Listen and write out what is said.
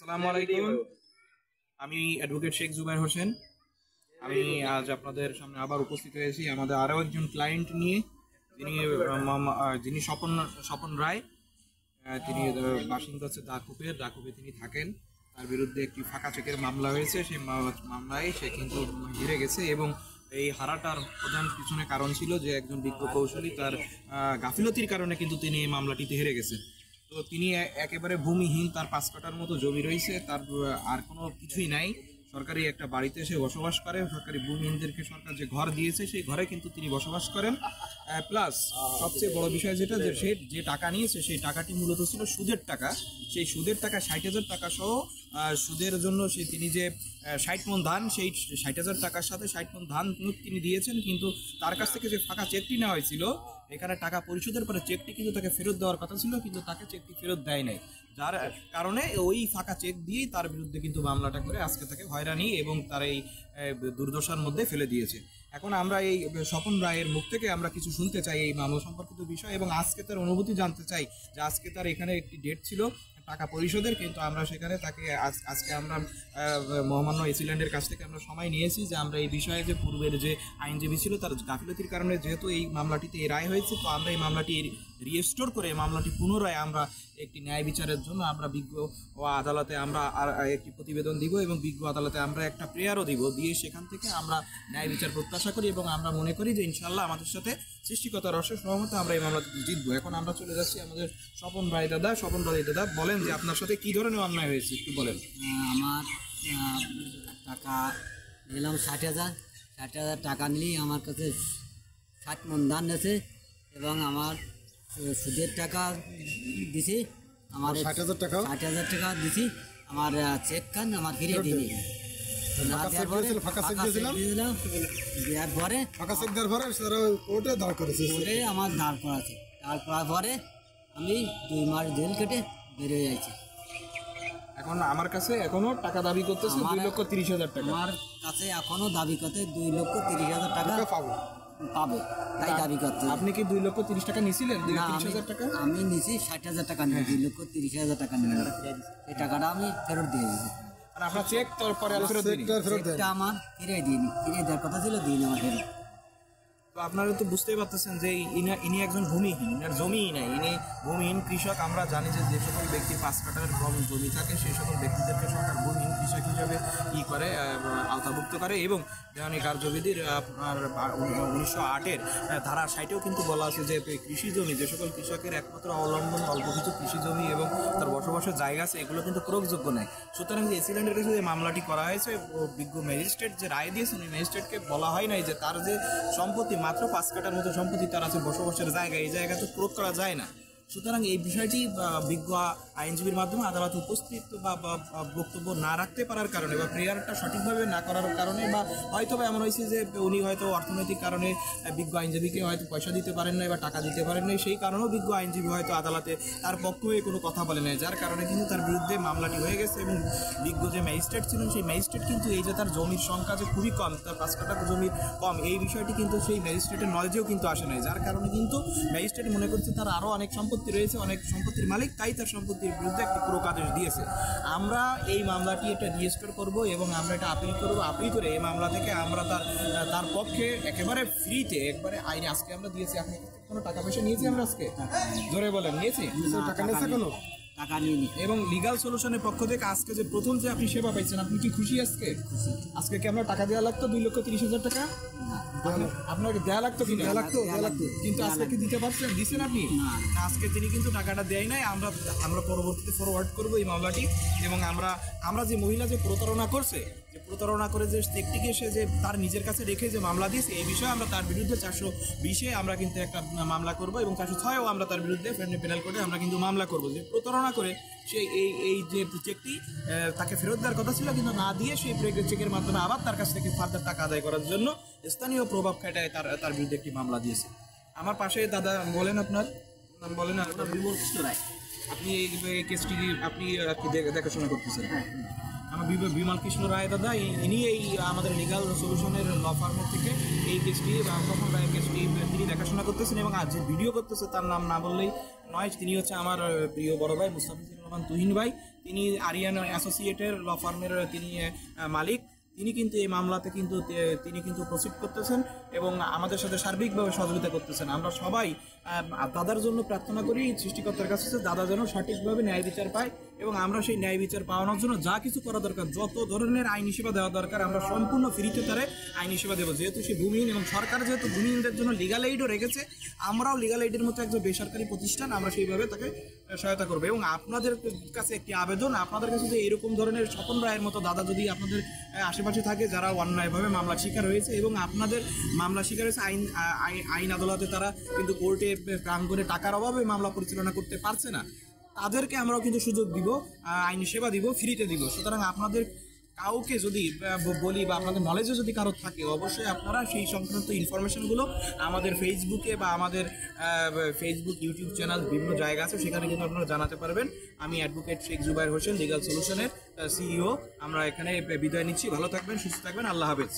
আসসালামু আলাইকুম। আমি অ্যাডভোকেট শেখ জুবাইর হোসেন। আমি আজ আপনাদের সামনে আবার উপস্থিত হয়েছি আমাদের আরও একজন ক্লায়েন্ট নিয়ে, যিনি স্বপন রায়। তিনি বাসিন্দা হচ্ছে ডাকুপে তিনি থাকেন। তার বিরুদ্ধে একটি ফাঁকা চেকের মামলা হয়েছে। সেই মামলায় সে কিন্তু হেরে গেছে এবং এই হারাটার প্রধান পিছনে কারণ ছিল যে একজন বিজ্ঞ কৌশলী তার গাফিলতির কারণে কিন্তু তিনি এই মামলাটিতে হেরে গেছেন। তো তিনি একেবারে ভূমিহীন, তার 5 কাঠার মতো জমি রয়েছে, তার আর কোনো কিছুই নাই। সরকারি একটা বাড়িতে সে বসবাস করে, সরকারি ভূমিহীনদেরকে সরকার যে ঘর দিয়েছে সেই ঘরে কিন্তু তিনি বসবাস করেন। প্লাস সবচেয়ে বড় বিষয় যেটা, যে সে যে টাকা নিয়েছে সেই টাকাটি মূলত ছিল সুদের টাকা। সেই সুদের টাকা 60,000 টাকা সহ সুদের জন্য তিনি যে 60 মণ ধান, সেই 60,000 টাকার সাথে 60 মণ ধান তিনি দিয়েছেন। কিন্তু তার কাছ থেকে যে ফাঁকা চেকটি নেওয়া হয়েছিল, এখানে টাকা পরিশোধের পরে চেকটি কিন্তু তাকে ফেরত দেওয়ার কথা ছিল, কিন্তু তাকে চেকটি ফেরত দেয় নাই। যার কারণে ওই ফাঁকা চেক দিয়েই তার বিরুদ্ধে কিন্তু মামলাটা করে আজকে তাকে হয়রানি এবং তার এই দুর্দশার মধ্যে ফেলে দিয়েছে। এখন আমরা এই স্বপন রায়ের মুখ থেকে আমরা কিছু শুনতে চাই এই মামলা সম্পর্কিত বিষয়, এবং আজকে তার অনুভূতি জানতে চাই যে আজকে তার এখানে একটি ডেট ছিল টাকা পরিশোধের, কিন্তু আমরা সেখানে তাকে আজকে আমরা মহামান্য এসিল্যান্ডের কাছ থেকে আমরা সময় নিয়েছি যে আমরা এই বিষয়ে যে পূর্বের যে আইনজীবী ছিল তার গাফিলতির কারণে যেহেতু এই মামলাটিতে এই রায় হয়েছে, তো আমরা এই মামলাটি রিস্টোর করে মামলাটি পুনরায় আমরা একটি ন্যায় বিচারের জন্য আমরা বিজ্ঞ আদালতে আমরা আর একটি প্রতিবেদন দিব এবং বিজ্ঞ আদালতে আমরা একটা প্রেয়ারও দিব, দিয়ে সেখান থেকে আমরা ন্যায় বিচার প্রত্যাশা করি এবং আমরা মনে করি যে ইনশাল্লাহ আমাদের সাথে সৃষ্টিকর্তার রসের সহমতে আমরা এই মামলাটি জিতবো। এখন আমরা চলে যাচ্ছি আমাদের স্বপন রায় দাদা। বলেন যে আপনার সাথে কি ধরনের অন্যায় হয়েছে একটু বলেন। আমার টাকা নিলাম 60,000 টাকা নিলেই আমার কাছে 60 মণ ধান নিয়েছে এবং আমার সুদের টাকা দিছি। আমার 60,000 টাকা দিছি, আমার চেক খান আমার ফিরে দিনি। দেওয়ার পরে আমার দাঁড় করাছে, দাঁড় করার পরে আমি 2 মাস জেল কেটে বেরিয়ে যাচ্ছি। এখন আমার কাছে এখনো টাকা দাবি করতেছে 2,30,000 টাকা। আমার কাছে এখনো দাবি করতে 2,30,000 টাকা পাবে, তাই দাবি করতে। আপনি কি 2,30,000 টাকা নিয়েছিলেন? 2,30,000 টাকা আমি নিয়েছি, 60,000 টাকা নিয়ে 2,30,000 টাকা নিয়ে এই টাকাটা আমি ফেরত দিয়ে দিয়েছি। আর আপনার চেক পরে চেকটা আমার ফিরে দিইনি, ফিরে দেওয়ার কথা ছিল, দিইনি আমার ফেরত। তো আপনারা তো বুঝতেই পারতেছেন যে ইনি একজন ভূমিহীন, ইনার জমিই নাই, ইনি ভূমিহীন কৃষক। আমরা জানি যে যে সকল ব্যক্তি 5 কাঠার কম জমি থাকে সেই সকল ব্যক্তিদেরকে সরকার ভূমিহীন কৃষক হিসাবে করে আওতাভুক্ত করে, এবং দেওয়ানি কার্যবিধির আপনার 1908-এর ধারা 60-এও কিন্তু বলা আছে যে কৃষি জমি, যে সকল কৃষকের একমাত্র অবলম্বন অল্প কিছু কৃষি জমি এবং তার বসবাসের জায়গা আছে, এগুলো কিন্তু প্রয়োগযোগ্য নয়। সুতরাং যে এসিল্যান্ডের কাছে যে মামলাটি করা হয়েছে, বিজ্ঞ ম্যাজিস্ট্রেট যে রায় দিয়েছেন, ওই ম্যাজিস্ট্রেটকে বলা হয় নাই যে তার যে সম্পত্তি মাত্র 5 কাঠার মতো সম্পত্তি তার আছে বসবাসের জায়গা, এই জায়গা তো প্রয়োগ করা যায় না। সুতরাং এই বিষয়টি বিজ্ঞ আইনজীবীর মাধ্যমে আদালতে উপস্থিত বা বক্তব্য না রাখতে পারার কারণে বা প্রেয়ারটা সঠিকভাবে না করার কারণে, বা হয়তো এমন হয়েছে যে উনি হয়তো অর্থনৈতিক কারণে বিজ্ঞ আইনজীবীকে হয়তো পয়সা দিতে পারেন নাই বা টাকা দিতে পারেন নাই, সেই কারণেও বিজ্ঞ আইনজীবী হয়তো আদালতে তার পক্ষ হয়ে কোনো কথা বলে নাই, যার কারণে কিন্তু তার বিরুদ্ধে মামলাটি হয়ে গেছে। এবং বিজ্ঞ যে ম্যাজিস্ট্রেট ছিলেন, সেই ম্যাজিস্ট্রেট কিন্তু এই যে তার জমির সংখ্যা যে খুবই কম, তার 5 কাঠা জমির কম, এই বিষয়টি কিন্তু সেই ম্যাজিস্ট্রেটের নলেজেও কিন্তু আসে নাই, যার কারণে কিন্তু ম্যাজিস্ট্রেট মনে করছে তার আরও অনেক সম্পত্তি রয়েছে, অনেক সম্পত্তির মালিক, তাই তার সম্পত্তির বিরুদ্ধে একটি পুরো আদেশ দিয়েছে। আমরা এই মামলাটি এটা রেজিস্টার করব এবং আমরা এটা আপিল করব। আপিল করে এই মামলা থেকে আমরা তার পক্ষে একেবারে ফ্রিতে, একবারে আইনে আজকে আমরা দিয়েছি। আপনি কোনো টাকা পয়সা নিয়েছি আমরা আজকে? জোরে বলেন, নিয়েছি? টাকা নিয়েছে কোনো? টাকা নিইনি। এবং লিগাল সলিউশনের পক্ষ থেকে আজকে যে প্রথম যে আপনি সেবা পাইছেন, আপনি কি খুশি? আজকে কি আমরা টাকা দেওয়া লাগতো 2,30,000 টাকা? আপনাকে দেওয়া লাগতো কি? দেওয়া লাগতো, কিন্তু আজকে কি দিতে পারছেন? দিচ্ছেন আপনি? আজকে তিনি কিন্তু টাকাটা দেয় নাই। আমরা পরবর্তীতে ফরওয়ার্ড করবো এই মামলাটি, এবং আমরা যে মহিলা যে প্রতারণা করছে, যে প্রতারণা করে যে চেকটিকে সে যে তার নিজের কাছে রেখে যে মামলা দিয়েছে, এই বিষয়ে আমরা তার বিরুদ্ধে 420-এ আমরা কিন্তু একটা মামলা করবো, এবং 406-এও আমরা তার বিরুদ্ধে পেনাল কোডে আমরা কিন্তু মামলা করবো, যে প্রতারণা করে সে এই যে চেকটি তাকে ফেরত দেওয়ার কথা ছিল কিন্তু না দিয়ে সেই চেকের মাধ্যমে আবার তার কাছ থেকে ফার্দার টাকা আদায় করার জন্য স্থানীয় প্রভাব খাটায় তার বিরুদ্ধে একটি মামলা দিয়েছে। আমার পাশে দাদা, বলেন আপনার নাম বলেন। বিমল কৃষ্ণ রায়। আপনি এই কেসটি আপনি দেখাশোনা করতেছেন? আমার বিমল কৃষ্ণ রায় দাদা, ইনি এই আমাদের লিগাল সলিউশনের ল ফার্মের থেকে এই কেসটি বা স্বপন রায়ের কেসটি তিনি দেখাশোনা করতেছেন, এবং আজ যে ভিডিও করতেছে তার নাম না বললেই নয়, তিনি হচ্ছে আমার প্রিয় বড় ভাই মুস্তাফিজুর রহমান বর্তমান তুহিন ভাই, তিনি আরিয়ান অ্যাসোসিয়েটের ল ফার্মের তিনি মালিক। তিনি কিন্তু এই মামলাতে কিন্তু তিনি কিন্তু প্রসিড করতেছেন এবং আমাদের সাথে সার্বিকভাবে সহযোগিতা করতেছেন। আমরা সবাই দাদার জন্য প্রার্থনা করি সৃষ্টিকর্তার কাছে, দাদা যেন সঠিকভাবে ন্যায় বিচার পায় এবং আমরা সেই ন্যায় বিচার পাওয়ানোর জন্য যা কিছু করা দরকার, যত ধরনের আইনি সেবা দেওয়া দরকার, আমরা সম্পূর্ণ ফ্রিতে তারে আইনি সেবা দেবো। যেহেতু সে ভূমিহীন এবং সরকার যেহেতু ভূমিহীনদের জন্য লিগাল এইডও রেখেছে, আমরাও লিগাল এইডের মতো একজন বেসরকারি প্রতিষ্ঠান, আমরা সেইভাবে তাকে সহায়তা করবো। এবং আপনাদের কাছে একটি আবেদন, আপনাদের কাছে যে এরকম ধরনের স্বপন রায়ের মতো দাদা যদি আপনাদের আশেপাশে থাকে যারা অন্যায়ভাবে মামলা শিকার হয়েছে এবং আপনাদের মামলা শিকার হয়েছে আইন আদালতে, তারা কিন্তু কোর্টে প্রাঙ্গণে টাকার অভাবে মামলা পরিচালনা করতে পারছে না, তাদেরকে আমরাও কিন্তু সুযোগ দিব, আইনি সেবা দিব, ফ্রিতে দিব। সুতরাং আপনাদের কাউকে যদি বলি বা আপনাদের নলেজে যদি কারো থাকে, অবশ্যই আপনারা সেই সংক্রান্ত ইনফরমেশনগুলো আমাদের ফেসবুকে বা আমাদের ফেসবুক ইউটিউব চ্যানেল বিভিন্ন জায়গা আছে, সেখানে কিন্তু আপনারা জানাতে পারবেন। আমি অ্যাডভোকেট শেখ জুবায়ের হোসেন, লিগাল সলিউশনের সিইও। আমরা এখানে বিদায় নিচ্ছি। ভালো থাকবেন, সুস্থ থাকবেন, আল্লাহ হাফেজ।